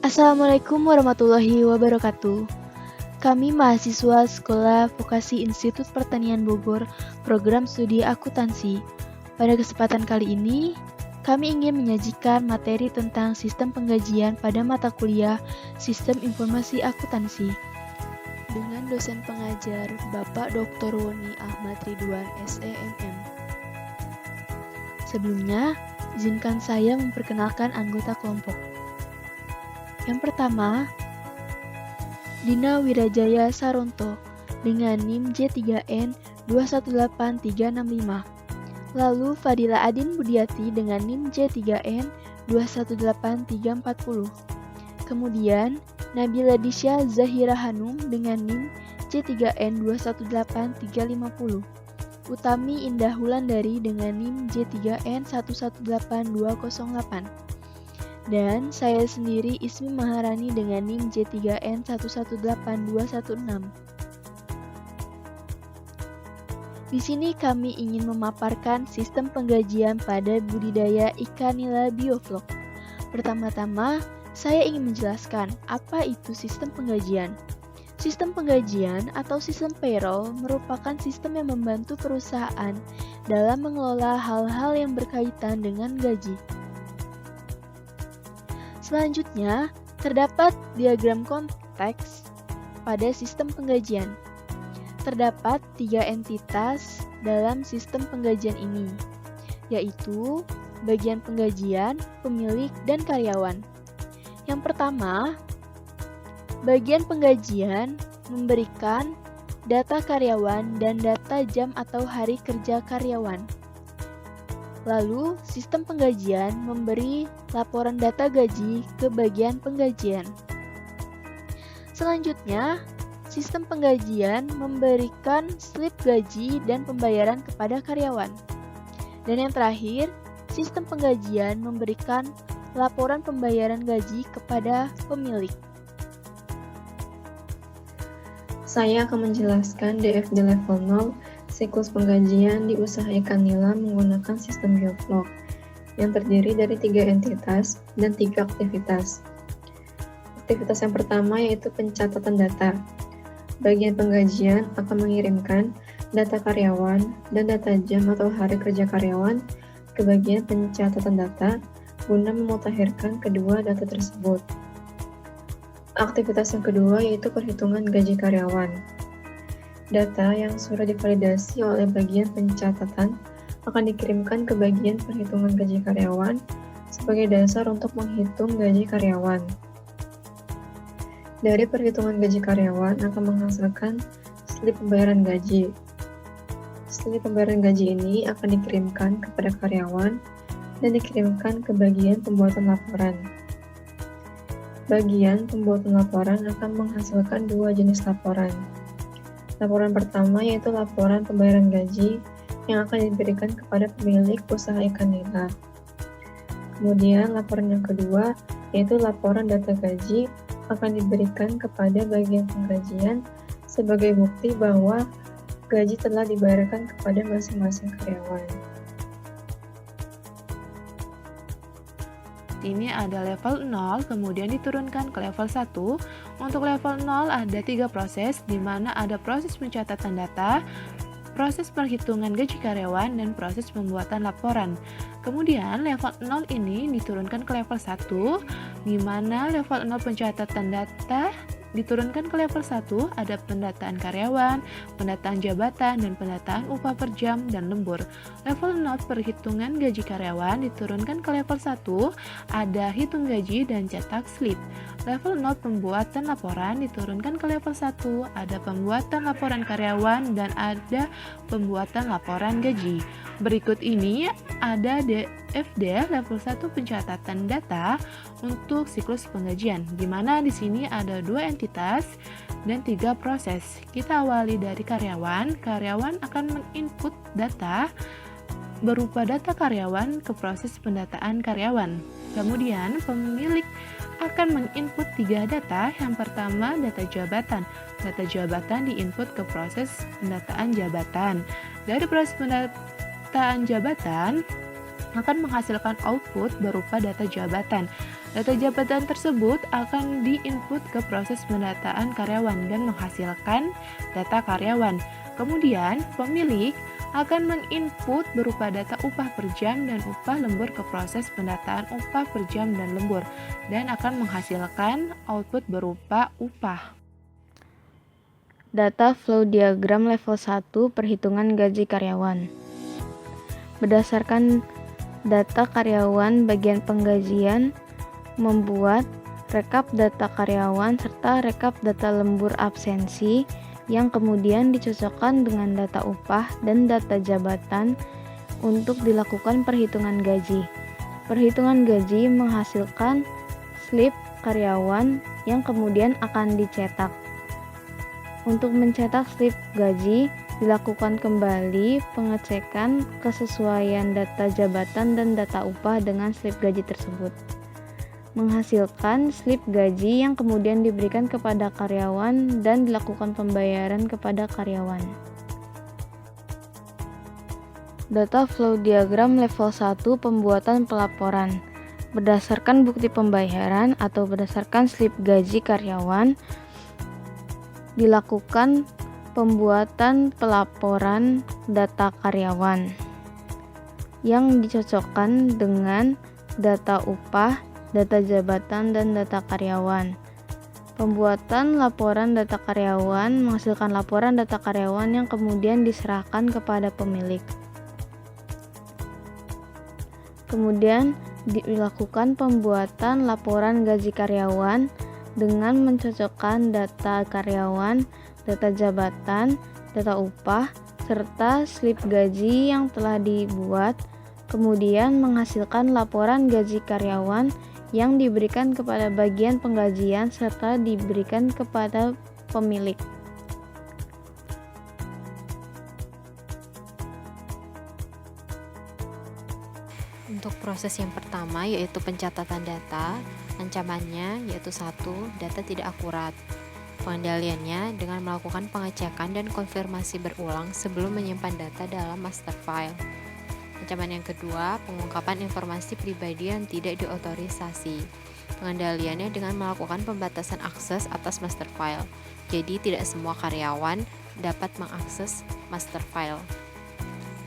Assalamualaikum warahmatullahi wabarakatuh. Kami mahasiswa Sekolah Vokasi Institut Pertanian Bogor, program studi akuntansi. Pada kesempatan kali ini, kami ingin menyajikan materi tentang sistem penggajian pada mata kuliah Sistem Informasi Akuntansi dengan dosen pengajar Bapak Dr. Woni Ahmad Ridwan, SEMM. Sebelumnya, izinkan saya memperkenalkan anggota kelompok. Yang pertama, Dina Wirajaya Saronto dengan NIM J3N 218365. Lalu Fadila Adin Budiati dengan NIM J3N 218340. Kemudian Nabila Disya Zahira Hanum dengan NIM J3N 218350. Utami Indah Wulandari dengan NIM J3N 118208. Dan saya sendiri Ismi Maharani dengan NIM J3N 118216. Di sini kami ingin memaparkan sistem penggajian pada budidaya ikan nila bioflok. Pertama-tama, saya ingin menjelaskan apa itu sistem penggajian. Sistem penggajian atau sistem payroll merupakan sistem yang membantu perusahaan dalam mengelola hal-hal yang berkaitan dengan gaji. Selanjutnya, terdapat diagram konteks pada sistem penggajian. Terdapat 3 entitas dalam sistem penggajian ini, yaitu bagian penggajian, pemilik, dan karyawan. Yang pertama, bagian penggajian memberikan data karyawan dan data jam atau hari kerja karyawan. Lalu, sistem penggajian memberi laporan data gaji ke bagian penggajian. Selanjutnya, sistem penggajian memberikan slip gaji dan pembayaran kepada karyawan. Dan yang terakhir, sistem penggajian memberikan laporan pembayaran gaji kepada pemilik. Saya akan menjelaskan DFD level 0, siklus penggajian di usaha ikan nila menggunakan sistem bioflok yang terdiri dari 3 entitas dan 3 aktivitas. Aktivitas yang pertama yaitu pencatatan data. Bagian penggajian akan mengirimkan data karyawan dan data jam atau hari kerja karyawan ke bagian pencatatan data guna memutakhirkan kedua data tersebut. Aktivitas yang kedua yaitu perhitungan gaji karyawan. Data yang sudah divalidasi oleh bagian pencatatan akan dikirimkan ke bagian perhitungan gaji karyawan sebagai dasar untuk menghitung gaji karyawan. Dari perhitungan gaji karyawan akan menghasilkan slip pembayaran gaji. Slip pembayaran gaji ini akan dikirimkan kepada karyawan dan dikirimkan ke bagian pembuatan laporan. Bagian pembuatan laporan akan menghasilkan 2 jenis laporan. Laporan pertama yaitu laporan pembayaran gaji yang akan diberikan kepada pemilik usaha ikan nila. Kemudian laporan yang kedua yaitu laporan data gaji akan diberikan kepada bagian penggajian sebagai bukti bahwa gaji telah dibayarkan kepada masing-masing karyawan. Ini ada level 0, kemudian diturunkan ke level 1. Untuk level 0 ada 3 proses, di mana ada proses pencatatan data, proses perhitungan gaji karyawan, dan proses pembuatan laporan. Kemudian level 0 ini diturunkan ke level 1, di mana level 0 pencatatan data diturunkan ke level 1, ada pendataan karyawan, pendataan jabatan, dan pendataan upah per jam dan lembur. Level 0 perhitungan gaji karyawan diturunkan ke level 1, ada hitung gaji dan cetak slip. Level 0 pembuatan laporan diturunkan ke level 1, ada pembuatan laporan karyawan dan ada pembuatan laporan gaji. Berikut ini ada DFD level 1 pencatatan data untuk siklus penggajian, di mana di sini ada 2 entitas dan 3 proses. Kita awali dari karyawan. Karyawan akan menginput data berupa data karyawan ke proses pendataan karyawan. Kemudian pemilik akan menginput 3 data. Yang pertama data jabatan. Data jabatan diinput ke proses pendataan jabatan. Dari proses pendataan jabatan akan menghasilkan output berupa data jabatan. Data jabatan tersebut akan diinput ke proses pendataan karyawan dan menghasilkan data karyawan. Kemudian, pemilik akan menginput berupa data upah per jam dan upah lembur ke proses pendataan upah per jam dan lembur, dan akan menghasilkan output berupa upah. Data flow diagram level 1 perhitungan gaji karyawan. Berdasarkan data karyawan bagian penggajian, membuat rekap data karyawan serta rekap data lembur absensi yang kemudian dicocokkan dengan data upah dan data jabatan untuk dilakukan perhitungan gaji. Perhitungan gaji menghasilkan slip karyawan yang kemudian akan dicetak. Untuk mencetak slip gaji, dilakukan kembali pengecekan kesesuaian data jabatan dan data upah dengan slip gaji tersebut. Menghasilkan slip gaji yang kemudian diberikan kepada karyawan dan dilakukan pembayaran kepada karyawan. Data flow diagram level 1 pembuatan pelaporan. Berdasarkan bukti pembayaran atau berdasarkan slip gaji karyawan, dilakukan pembuatan pelaporan data karyawan yang dicocokkan dengan data upah, data jabatan, dan data karyawan. Pembuatan laporan data karyawan menghasilkan laporan data karyawan yang kemudian diserahkan kepada pemilik. Kemudian dilakukan pembuatan laporan gaji karyawan dengan mencocokkan data karyawan, data jabatan, data upah, serta slip gaji yang telah dibuat, kemudian menghasilkan laporan gaji karyawan yang diberikan kepada bagian penggajian serta diberikan kepada pemilik. Untuk proses yang pertama yaitu pencatatan data, ancamannya yaitu 1. Data tidak akurat. Pengendaliannya dengan melakukan pengecekan dan konfirmasi berulang sebelum menyimpan data dalam master file. Ancaman yang kedua, pengungkapan informasi pribadi yang tidak diotorisasi. Pengendaliannya dengan melakukan pembatasan akses atas master file. Jadi tidak semua karyawan dapat mengakses master file.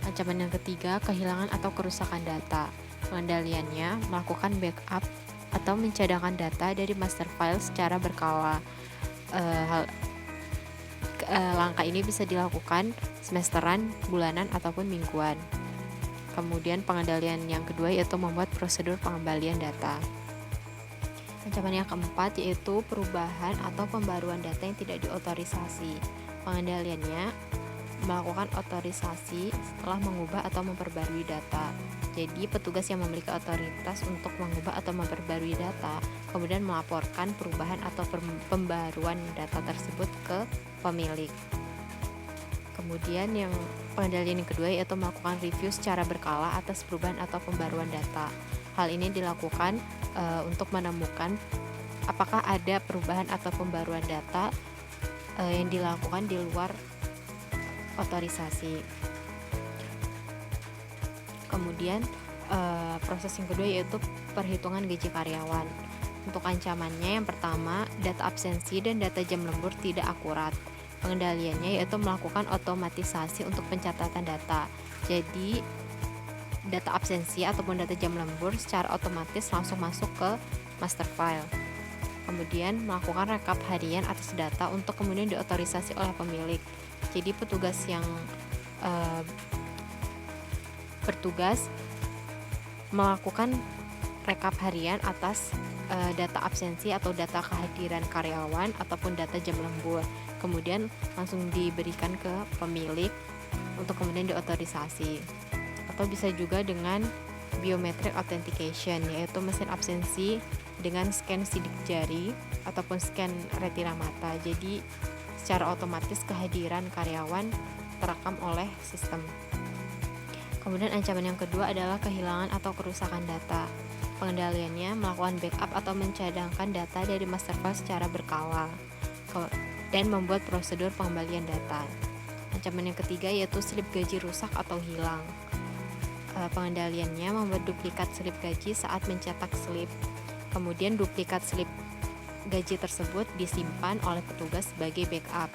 Ancaman yang ketiga, kehilangan atau kerusakan data. Pengendaliannya melakukan backup atau mencadangkan data dari master file secara berkala. Langkah ini bisa dilakukan semesteran, bulanan, ataupun mingguan. Kemudian pengendalian yang kedua yaitu membuat prosedur pengembalian data. Ancaman yang keempat yaitu perubahan atau pembaruan data yang tidak diotorisasi. Pengendaliannya melakukan otorisasi setelah mengubah atau memperbarui data. Jadi petugas yang memiliki otoritas untuk mengubah atau memperbarui data kemudian melaporkan perubahan atau pembaruan data tersebut ke pemilik. Kemudian yang pengendalian yang kedua yaitu melakukan review secara berkala atas perubahan atau pembaruan data. Hal ini dilakukan untuk menemukan apakah ada perubahan atau pembaruan data yang dilakukan di luar otorisasi. Kemudian proses yang kedua yaitu perhitungan gaji karyawan. Untuk ancamannya yang pertama, data absensi dan data jam lembur tidak akurat. Pengendaliannya yaitu melakukan otomatisasi untuk pencatatan data. Jadi data absensi ataupun data jam lembur secara otomatis langsung masuk ke master file. Kemudian melakukan rekap harian atas data untuk kemudian diotorisasi oleh pemilik. Jadi petugas yang bertugas melakukan rekap harian atas data absensi atau data kehadiran karyawan ataupun data jam lembur. Kemudian langsung diberikan ke pemilik untuk kemudian diotorisasi. Atau bisa juga dengan biometric authentication, yaitu mesin absensi dengan scan sidik jari ataupun scan retina mata. Jadi secara otomatis kehadiran karyawan terekam oleh sistem. Kemudian ancaman yang kedua adalah kehilangan atau kerusakan data. Pengendaliannya melakukan backup atau mencadangkan data dari master file secara berkala dan membuat prosedur pengembalian data. Ancaman yang ketiga yaitu slip gaji rusak atau hilang. Pengendaliannya membuat duplikat slip gaji saat mencetak slip. Kemudian duplikat slip gaji tersebut disimpan oleh petugas sebagai backup.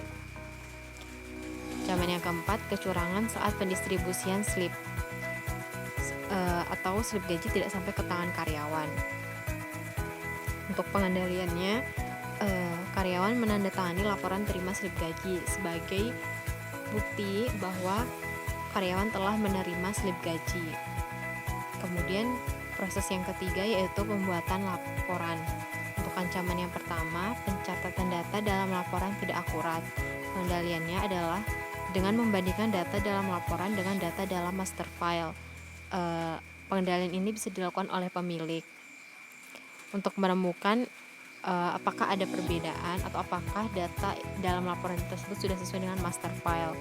Ancaman yang keempat, kecurangan saat pendistribusian slip atau slip gaji tidak sampai ke tangan karyawan. Untuk pengendaliannya, karyawan menandatangani laporan terima slip gaji sebagai bukti bahwa karyawan telah menerima slip gaji. Kemudian proses yang ketiga yaitu pembuatan laporan. Untuk ancaman yang pertama, pencatatan data dalam laporan tidak akurat. Pengendaliannya adalah dengan membandingkan data dalam laporan dengan data dalam master file. Pengendalian ini bisa dilakukan oleh pemilik untuk menemukan apakah ada perbedaan atau apakah data dalam laporan tersebut sudah sesuai dengan master file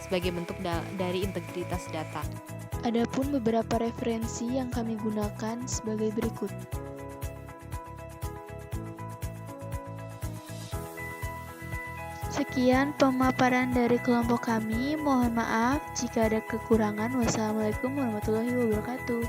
sebagai bentuk dari integritas data. Adapun beberapa referensi yang kami gunakan sebagai berikut. Sekian pemaparan dari kelompok kami. Mohon maaf jika ada kekurangan. Wassalamualaikum warahmatullahi wabarakatuh.